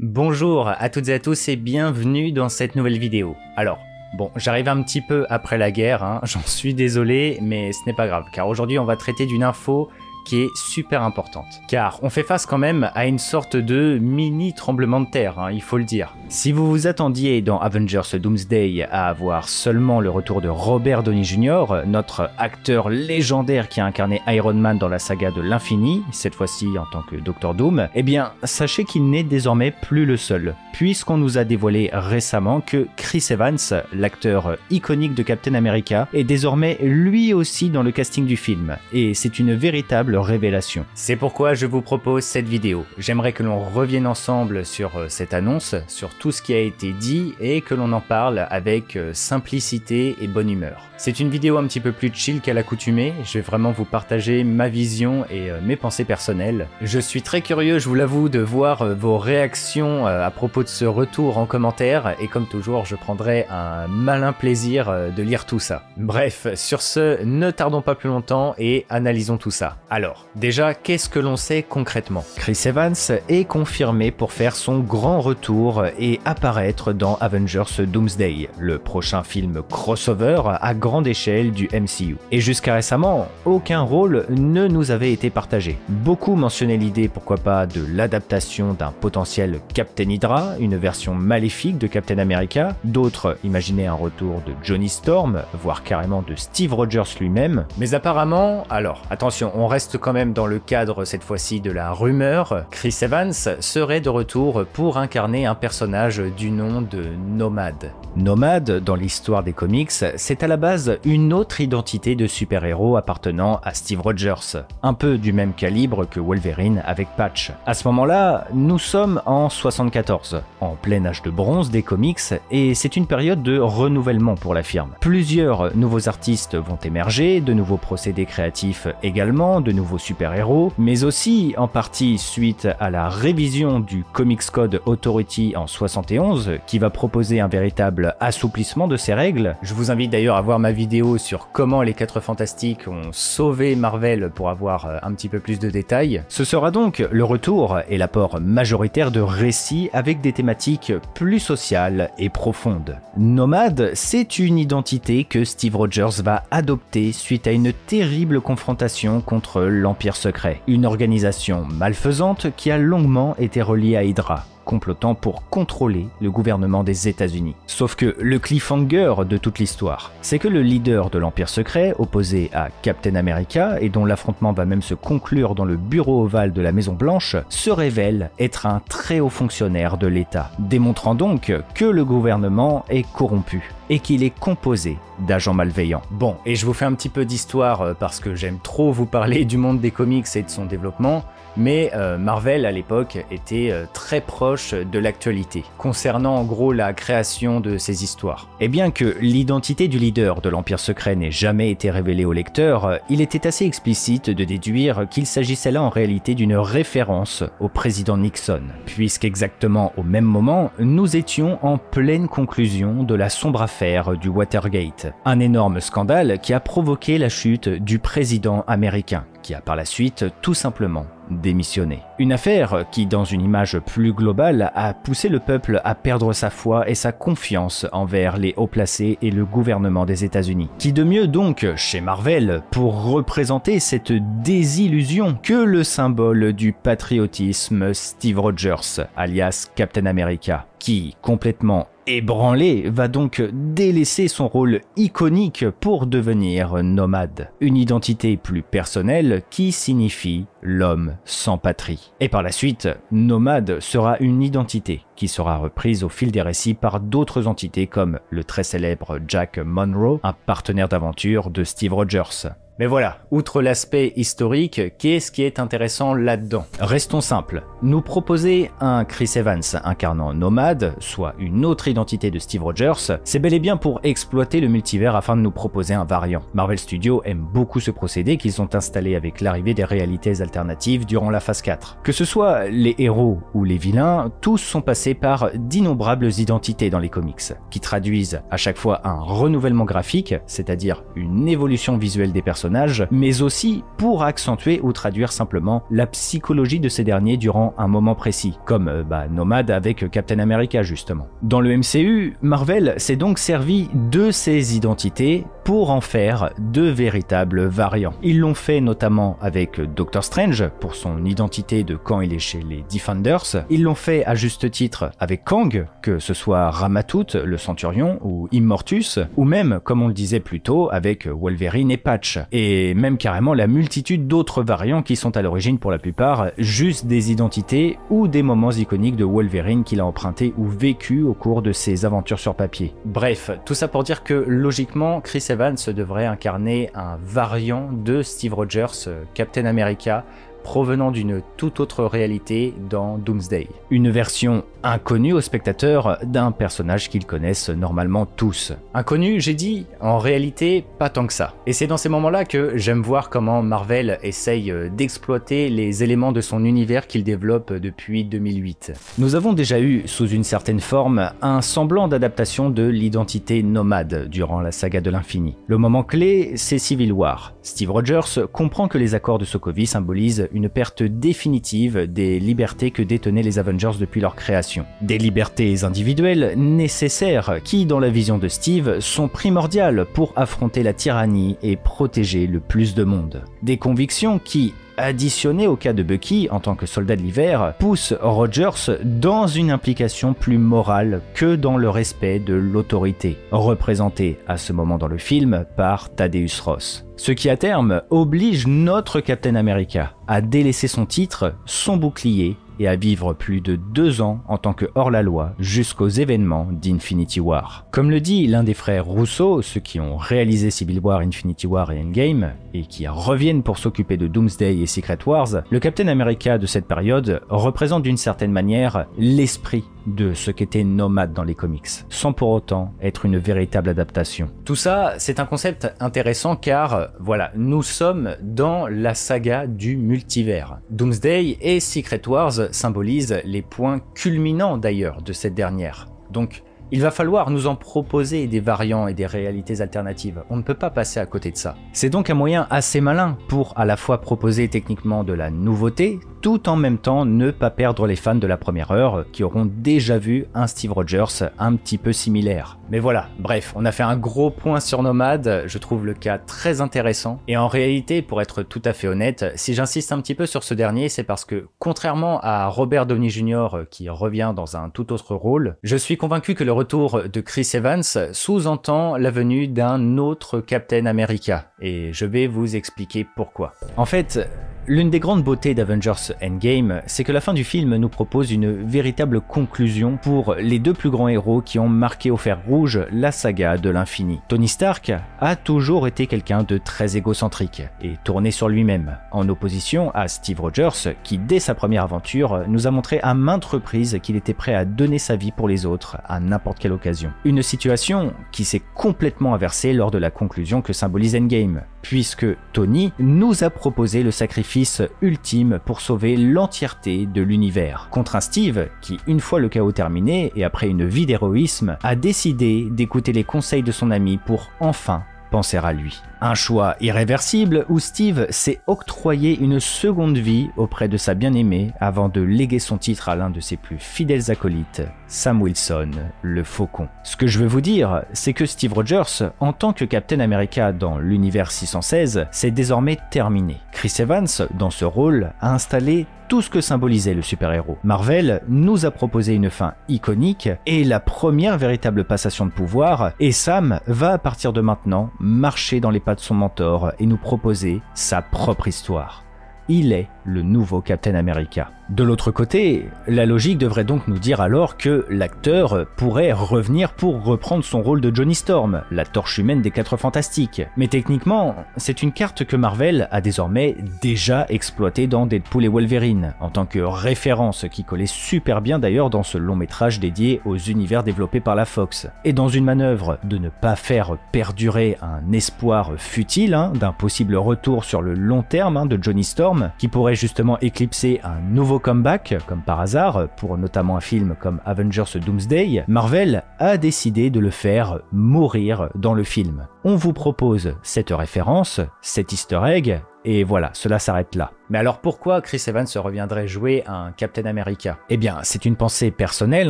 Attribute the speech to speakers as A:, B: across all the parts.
A: Bonjour à toutes et à tous et bienvenue dans cette nouvelle vidéo. Alors, bon, j'arrive un petit peu après la guerre, hein, j'en suis désolé, mais ce n'est pas grave, car aujourd'hui on va traiter d'une info qui est super importante. Car on fait face quand même à une sorte de mini tremblement de terre, hein, il faut le dire. Si vous vous attendiez dans Avengers Doomsday à avoir seulement le retour de Robert Downey Jr., notre acteur légendaire qui a incarné Iron Man dans la saga de l'infini, cette fois-ci en tant que Dr Doom, eh bien sachez qu'il n'est désormais plus le seul, puisqu'on nous a dévoilé récemment que Chris Evans, l'acteur iconique de Captain America, est désormais lui aussi dans le casting du film, et c'est une véritable révélation. C'est pourquoi je vous propose cette vidéo. J'aimerais que l'on revienne ensemble sur cette annonce, sur tout ce qui a été dit et que l'on en parle avec simplicité et bonne humeur. C'est une vidéo un petit peu plus chill qu'à l'accoutumée, je vais vraiment vous partager ma vision et mes pensées personnelles. Je suis très curieux, je vous l'avoue, de voir vos réactions à propos de ce retour en commentaire et comme toujours, je prendrai un malin plaisir de lire tout ça. Bref, sur ce, ne tardons pas plus longtemps et analysons tout ça. Alors, déjà, qu'est-ce que l'on sait concrètement? Chris Evans est confirmé pour faire son grand retour et apparaître dans Avengers Doomsday, le prochain film crossover à grande échelle du MCU. Et jusqu'à récemment, aucun rôle ne nous avait été partagé. Beaucoup mentionnaient l'idée, pourquoi pas, de l'adaptation d'un potentiel Captain Hydra, une version maléfique de Captain America. D'autres imaginaient un retour de Johnny Storm, voire carrément de Steve Rogers lui-même. Mais apparemment, alors, attention, on reste quand même dans le cadre cette fois-ci de la rumeur, Chris Evans serait de retour pour incarner un personnage du nom de Nomad. Nomad, dans l'histoire des comics, c'est à la base une autre identité de super-héros appartenant à Steve Rogers, un peu du même calibre que Wolverine avec Patch. À ce moment-là, nous sommes en 74, en plein âge de bronze des comics, et c'est une période de renouvellement pour la firme. Plusieurs nouveaux artistes vont émerger, de nouveaux procédés créatifs également, de nouveaux super-héros, mais aussi en partie suite à la révision du Comics Code Authority en 71, qui va proposer un véritable assouplissement de ces règles. Je vous invite d'ailleurs à voir ma vidéo sur comment les 4 Fantastiques ont sauvé Marvel pour avoir un petit peu plus de détails. Ce sera donc le retour et l'apport majoritaire de récits avec des thématiques plus sociales et profondes. Nomad, c'est une identité que Steve Rogers va adopter suite à une terrible confrontation contre l'Empire secret, une organisation malfaisante qui a longuement été reliée à Hydra, complotant pour contrôler le gouvernement des États-Unis. Sauf que le cliffhanger de toute l'histoire, c'est que le leader de l'Empire secret, opposé à Captain America, et dont l'affrontement va même se conclure dans le bureau ovale de la Maison Blanche, se révèle être un très haut fonctionnaire de l'État, démontrant donc que le gouvernement est corrompu et qu'il est composé d'agents malveillants. Bon, et je vous fais un petit peu d'histoire parce que j'aime trop vous parler du monde des comics et de son développement, mais Marvel à l'époque était très proche de l'actualité, concernant en gros la création de ces histoires. Et bien que l'identité du leader de l'Empire secret n'ait jamais été révélée au lecteur, il était assez explicite de déduire qu'il s'agissait là en réalité d'une référence au président Nixon, puisqu'exactement au même moment, nous étions en pleine conclusion de la sombre affaire du Watergate, un énorme scandale qui a provoqué la chute du président américain, qui a par la suite tout simplement démissionné. Une affaire qui, dans une image plus globale, a poussé le peuple à perdre sa foi et sa confiance envers les hauts placés et le gouvernement des États-Unis. Qui de mieux donc, chez Marvel, pour représenter cette désillusion que le symbole du patriotisme Steve Rogers, alias Captain America, qui, complètement ébranlé, va donc délaisser son rôle iconique pour devenir Nomad, une identité plus personnelle qui signifie l'homme sans patrie. Et par la suite, Nomad sera une identité qui sera reprise au fil des récits par d'autres entités comme le très célèbre Jack Monroe, un partenaire d'aventure de Steve Rogers. Mais voilà, outre l'aspect historique, qu'est-ce qui est intéressant là-dedans? Restons simples, nous proposer un Chris Evans incarnant Nomad, soit une autre identité de Steve Rogers, c'est bel et bien pour exploiter le multivers afin de nous proposer un variant. Marvel Studios aime beaucoup ce procédé qu'ils ont installé avec l'arrivée des réalités alternatives durant la phase 4. Que ce soit les héros ou les vilains, tous sont passés complétée par d'innombrables identités dans les comics, qui traduisent à chaque fois un renouvellement graphique, c'est-à-dire une évolution visuelle des personnages, mais aussi pour accentuer ou traduire simplement la psychologie de ces derniers durant un moment précis, comme Nomad avec Captain America justement. Dans le MCU, Marvel s'est donc servi de ces identités pour en faire de véritables variants. Ils l'ont fait notamment avec Doctor Strange pour son identité de quand il est chez les Defenders. Ils l'ont fait à juste titre avec Kang, que ce soit Ramatout, le Centurion, ou Immortus, ou même, comme on le disait plus tôt, avec Wolverine et Patch. Et même carrément la multitude d'autres variants qui sont à l'origine pour la plupart juste des identités ou des moments iconiques de Wolverine qu'il a emprunté ou vécu au cours de ses aventures sur papier. Bref, tout ça pour dire que logiquement, Chris Evans devrait incarner un variant de Steve Rogers, Captain America, provenant d'une toute autre réalité dans Doomsday. Une version inconnue aux spectateurs d'un personnage qu'ils connaissent normalement tous. Inconnu, j'ai dit, en réalité, pas tant que ça. Et c'est dans ces moments-là que j'aime voir comment Marvel essaye d'exploiter les éléments de son univers qu'il développe depuis 2008. Nous avons déjà eu, sous une certaine forme, un semblant d'adaptation de l'identité nomade durant la saga de l'infini. Le moment clé, c'est Civil War. Steve Rogers comprend que les accords de Sokovie symbolisent une perte définitive des libertés que détenaient les Avengers depuis leur création. Des libertés individuelles nécessaires qui, dans la vision de Steve, sont primordiales pour affronter la tyrannie et protéger le plus de monde. Des convictions qui, additionné au cas de Bucky en tant que soldat de l'hiver, pousse Rogers dans une implication plus morale que dans le respect de l'autorité, représentée à ce moment dans le film par Thaddeus Ross. Ce qui à terme oblige notre Captain America à délaisser son titre, son bouclier et à vivre plus de 2 ans en tant que hors-la-loi jusqu'aux événements d'Infinity War. Comme le dit l'un des frères Russo, ceux qui ont réalisé Civil War, Infinity War et Endgame, et qui reviennent pour s'occuper de Doomsday et Secret Wars, le Captain America de cette période représente d'une certaine manière l'esprit de ce qu'était Nomad dans les comics, sans pour autant être une véritable adaptation. Tout ça, c'est un concept intéressant car, voilà, nous sommes dans la saga du multivers. Doomsday et Secret Wars symbolisent les points culminants d'ailleurs de cette dernière. Donc, il va falloir nous en proposer des variants et des réalités alternatives. On ne peut pas passer à côté de ça. C'est donc un moyen assez malin pour à la fois proposer techniquement de la nouveauté, tout en même temps ne pas perdre les fans de la première heure qui auront déjà vu un Steve Rogers un petit peu similaire. Mais voilà, bref, on a fait un gros point sur Nomad, je trouve le cas très intéressant. Et en réalité, pour être tout à fait honnête, si j'insiste un petit peu sur ce dernier, c'est parce que, contrairement à Robert Downey Jr. qui revient dans un tout autre rôle, je suis convaincu que le retour de Chris Evans sous-entend la venue d'un autre Captain America. Et je vais vous expliquer pourquoi. En fait, l'une des grandes beautés d'Avengers Endgame, c'est que la fin du film nous propose une véritable conclusion pour les 2 plus grands héros qui ont marqué au fer rouge la saga de l'infini. Tony Stark a toujours été quelqu'un de très égocentrique et tourné sur lui-même, en opposition à Steve Rogers qui, dès sa première aventure, nous a montré à maintes reprises qu'il était prêt à donner sa vie pour les autres à n'importe quelle occasion. Une situation qui s'est complètement inversée lors de la conclusion que symbolise Endgame, puisque Tony nous a proposé le sacrifice ultime pour sauver l'entièreté de l'univers, contre un Steve qui, une fois le chaos terminé et après une vie d'héroïsme, a décidé d'écouter les conseils de son ami pour enfin penser à lui. Un choix irréversible où Steve s'est octroyé une seconde vie auprès de sa bien-aimée avant de léguer son titre à l'un de ses plus fidèles acolytes, Sam Wilson, le Faucon. Ce que je veux vous dire, c'est que Steve Rogers, en tant que Captain America dans l'univers 616, c'est désormais terminé. Chris Evans, dans ce rôle, a installé tout ce que symbolisait le super-héros. Marvel nous a proposé une fin iconique et la première véritable passation de pouvoir, et Sam va à partir de maintenant marcher dans les pas de son mentor et nous proposer sa propre histoire. Il est le nouveau Captain America. De l'autre côté, la logique devrait donc nous dire alors que l'acteur pourrait revenir pour reprendre son rôle de Johnny Storm, la torche humaine des 4 Fantastiques. Mais techniquement, c'est une carte que Marvel a désormais déjà exploitée dans Deadpool et Wolverine, en tant que référence qui collait super bien d'ailleurs dans ce long métrage dédié aux univers développés par la Fox. Et dans une manœuvre de ne pas faire perdurer un espoir futile d'un possible retour sur le long terme de Johnny Storm, qui pourrait justement éclipser un nouveau comeback, comme par hasard, pour notamment un film comme Avengers Doomsday, Marvel a décidé de le faire mourir dans le film. On vous propose cette référence, cet easter egg, et voilà, cela s'arrête là. Mais alors pourquoi Chris Evans reviendrait jouer un Captain America? Eh bien, c'est une pensée personnelle,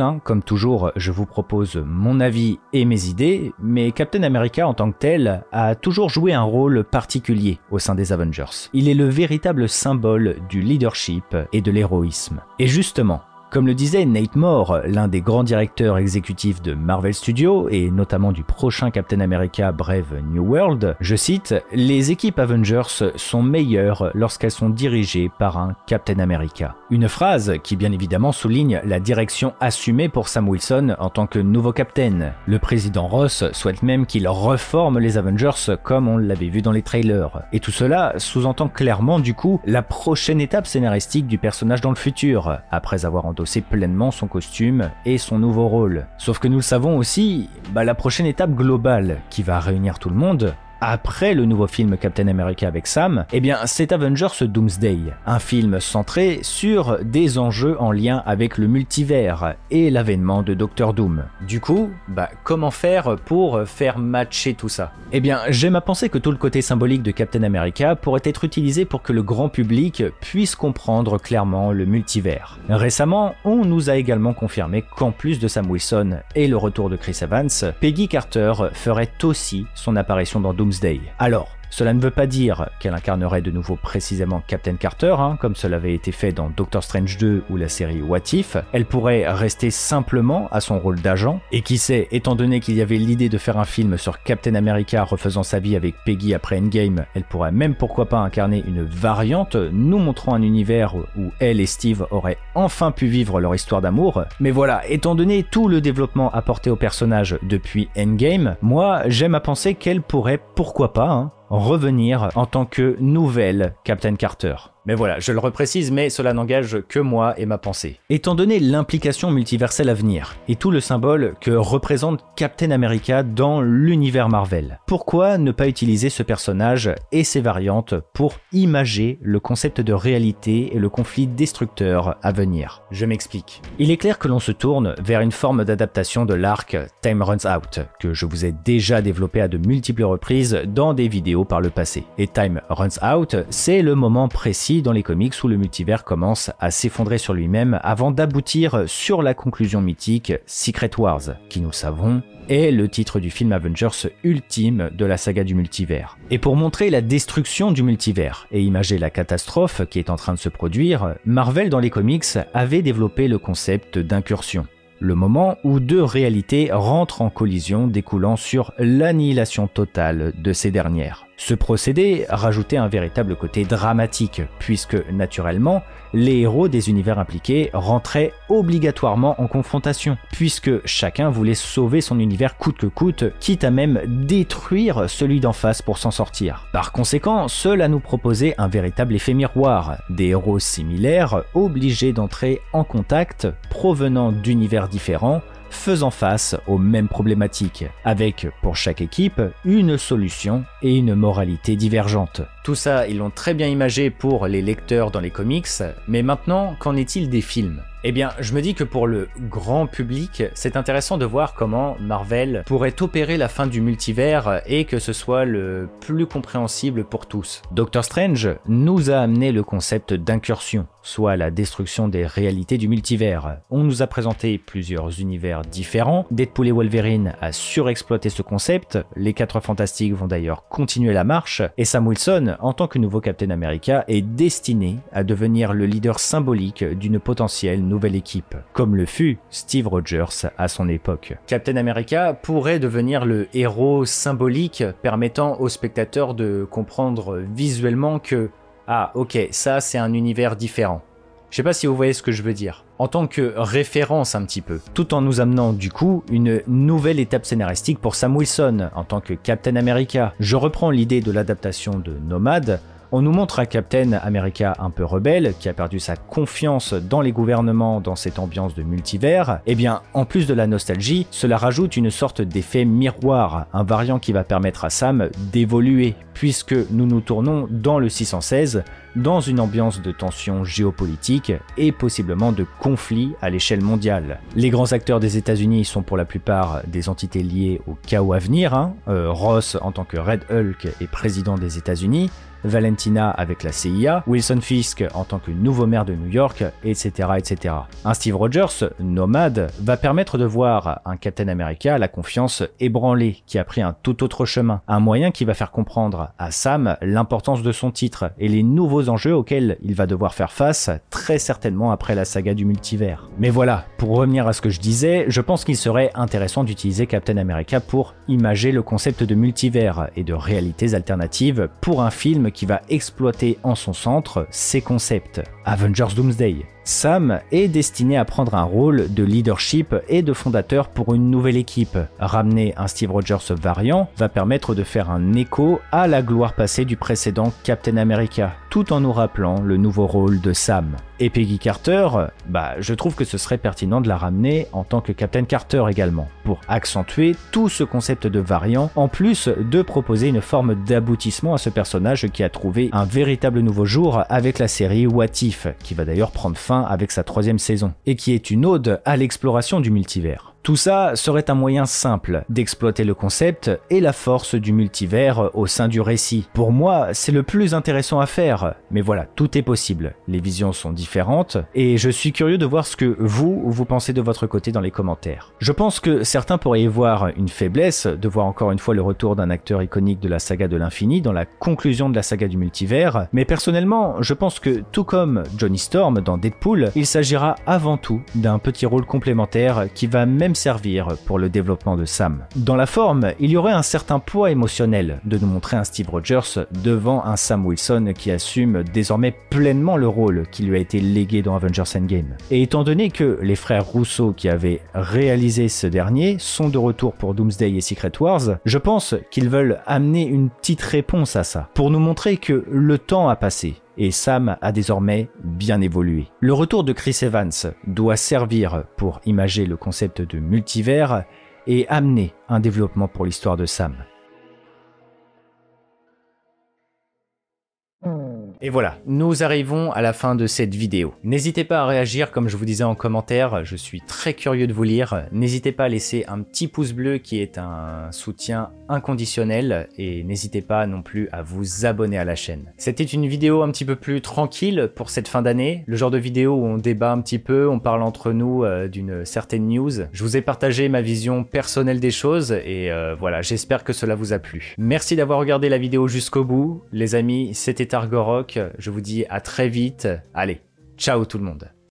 A: hein. Comme toujours, je vous propose mon avis et mes idées, mais Captain America en tant que tel a toujours joué un rôle particulier au sein des Avengers. Il est le véritable symbole du leadership et de l'héroïsme. Et justement, comme le disait Nate Moore, l'un des grands directeurs exécutifs de Marvel Studios et notamment du prochain Captain America Brave New World, je cite, « Les équipes Avengers sont meilleures lorsqu'elles sont dirigées par un Captain America ». Une phrase qui bien évidemment souligne la direction assumée pour Sam Wilson en tant que nouveau Captain. Le président Ross souhaite même qu'il reforme les Avengers comme on l'avait vu dans les trailers. Et tout cela sous-entend clairement du coup la prochaine étape scénaristique du personnage dans le futur, après avoir endossé pleinement son costume et son nouveau rôle. Sauf que nous le savons aussi, la prochaine étape globale qui va réunir tout le monde, après le nouveau film Captain America avec Sam, eh bien c'est Avengers Doomsday, un film centré sur des enjeux en lien avec le multivers et l'avènement de Doctor Doom. Du coup, comment faire pour faire matcher tout ça? Eh bien, j'aime à penser que tout le côté symbolique de Captain America pourrait être utilisé pour que le grand public puisse comprendre clairement le multivers. Récemment, on nous a également confirmé qu'en plus de Sam Wilson et le retour de Chris Evans, Peggy Carter ferait aussi son apparition dans Doomsday. Alors, cela ne veut pas dire qu'elle incarnerait de nouveau précisément Captain Carter, comme cela avait été fait dans Doctor Strange 2 ou la série What If. Elle pourrait rester simplement à son rôle d'agent, et qui sait, étant donné qu'il y avait l'idée de faire un film sur Captain America refaisant sa vie avec Peggy après Endgame, elle pourrait même pourquoi pas incarner une variante, nous montrant un univers où elle et Steve auraient enfin pu vivre leur histoire d'amour. Mais voilà, étant donné tout le développement apporté au personnage depuis Endgame, moi j'aime à penser qu'elle pourrait pourquoi pas revenir en tant que nouvelle Captain Carter. Mais voilà, je le reprécise, mais cela n'engage que moi et ma pensée. Étant donné l'implication multiverselle à venir, et tout le symbole que représente Captain America dans l'univers Marvel, pourquoi ne pas utiliser ce personnage et ses variantes pour imager le concept de réalité et le conflit destructeur à venir? Je m'explique. Il est clair que l'on se tourne vers une forme d'adaptation de l'arc Time Runs Out, que je vous ai déjà développé à de multiples reprises dans des vidéos par le passé. Et Time Runs Out, c'est le moment précis dans les comics où le multivers commence à s'effondrer sur lui-même avant d'aboutir sur la conclusion mythique Secret Wars, qui nous le savons est le titre du film Avengers ultime de la saga du multivers. Et pour montrer la destruction du multivers et imager la catastrophe qui est en train de se produire, Marvel dans les comics avait développé le concept d'incursion. Le moment où deux réalités rentrent en collision découlant sur l'annihilation totale de ces dernières. Ce procédé rajoutait un véritable côté dramatique, puisque naturellement, les héros des univers impliqués rentraient obligatoirement en confrontation, puisque chacun voulait sauver son univers coûte que coûte, quitte à même détruire celui d'en face pour s'en sortir. Par conséquent, cela nous proposait un véritable effet miroir, des héros similaires obligés d'entrer en contact, provenant d'univers différents, faisant face aux mêmes problématiques, avec pour chaque équipe une solution et une moralité divergente. Tout ça, ils l'ont très bien imagé pour les lecteurs dans les comics, mais maintenant, qu'en est-il des films ? Eh bien, je me dis que pour le grand public, c'est intéressant de voir comment Marvel pourrait opérer la fin du multivers et que ce soit le plus compréhensible pour tous. Doctor Strange nous a amené le concept d'incursion, soit la destruction des réalités du multivers. On nous a présenté plusieurs univers différents, Deadpool et Wolverine a surexploité ce concept, les 4 Fantastiques vont d'ailleurs continuer la marche, et Sam Wilson, en tant que nouveau Captain America, est destiné à devenir le leader symbolique d'une potentielle nouvelle équipe, comme le fut Steve Rogers à son époque. Captain America pourrait devenir le héros symbolique permettant aux spectateurs de comprendre visuellement que ah ok, ça c'est un univers différent. Je sais pas si vous voyez ce que je veux dire. En tant que référence un petit peu, tout en nous amenant du coup une nouvelle étape scénaristique pour Sam Wilson en tant que Captain America. Je reprends l'idée de l'adaptation de Nomad. On nous montre un Captain America un peu rebelle, qui a perdu sa confiance dans les gouvernements dans cette ambiance de multivers. Et bien, en plus de la nostalgie, cela rajoute une sorte d'effet miroir, un variant qui va permettre à Sam d'évoluer, puisque nous nous tournons dans le 616, dans une ambiance de tension géopolitique et possiblement de conflit à l'échelle mondiale. Les grands acteurs des États-Unis sont pour la plupart des entités liées au chaos à venir, Ross en tant que Red Hulk et président des États-Unis, Valentina avec la CIA, Wilson Fisk en tant que nouveau maire de New York, etc. etc. Un Steve Rogers, nomade, va permettre de voir un Captain America à la confiance ébranlée, qui a pris un tout autre chemin. Un moyen qui va faire comprendre à Sam l'importance de son titre et les nouveaux enjeux auxquels il va devoir faire face très certainement après la saga du multivers. Mais voilà, pour revenir à ce que je disais, je pense qu'il serait intéressant d'utiliser Captain America pour imager le concept de multivers et de réalités alternatives pour un film qui va exploiter en son centre ces concepts. Avengers Doomsday. Sam est destiné à prendre un rôle de leadership et de fondateur pour une nouvelle équipe. Ramener un Steve Rogers variant va permettre de faire un écho à la gloire passée du précédent Captain America, tout en nous rappelant le nouveau rôle de Sam. Et Peggy Carter, je trouve que ce serait pertinent de la ramener en tant que Captain Carter également, pour accentuer tout ce concept de variant, en plus de proposer une forme d'aboutissement à ce personnage qui a trouvé un véritable nouveau jour avec la série What If, qui va d'ailleurs prendre fin avec sa 3e saison, et qui est une ode à l'exploration du multivers. Tout ça serait un moyen simple d'exploiter le concept et la force du multivers au sein du récit. Pour moi, c'est le plus intéressant à faire, mais voilà, tout est possible. Les visions sont différentes, et je suis curieux de voir ce que vous pensez de votre côté dans les commentaires. Je pense que certains pourraient y voir une faiblesse de voir encore une fois le retour d'un acteur iconique de la saga de l'infini dans la conclusion de la saga du multivers, mais personnellement, je pense que tout comme Johnny Storm dans Deadpool, il s'agira avant tout d'un petit rôle complémentaire qui va même servir pour le développement de Sam. Dans la forme, il y aurait un certain poids émotionnel de nous montrer un Steve Rogers devant un Sam Wilson qui assume désormais pleinement le rôle qui lui a été légué dans Avengers Endgame. Et étant donné que les frères Russo qui avaient réalisé ce dernier sont de retour pour Doomsday et Secret Wars, je pense qu'ils veulent amener une petite réponse à ça, pour nous montrer que le temps a passé, et Sam a désormais bien évolué. Le retour de Chris Evans doit servir pour imager le concept de multivers et amener un développement pour l'histoire de Sam. Et voilà, nous arrivons à la fin de cette vidéo. N'hésitez pas à réagir comme je vous disais en commentaire, je suis très curieux de vous lire. N'hésitez pas à laisser un petit pouce bleu qui est un soutien inconditionnel et n'hésitez pas non plus à vous abonner à la chaîne. C'était une vidéo un petit peu plus tranquille pour cette fin d'année, le genre de vidéo où on débat un petit peu, on parle entre nous d'une certaine news. Je vous ai partagé ma vision personnelle des choses et voilà, j'espère que cela vous a plu. Merci d'avoir regardé la vidéo jusqu'au bout. Les amis, c'était Argorok. Je vous dis à très vite. Allez, ciao tout le monde.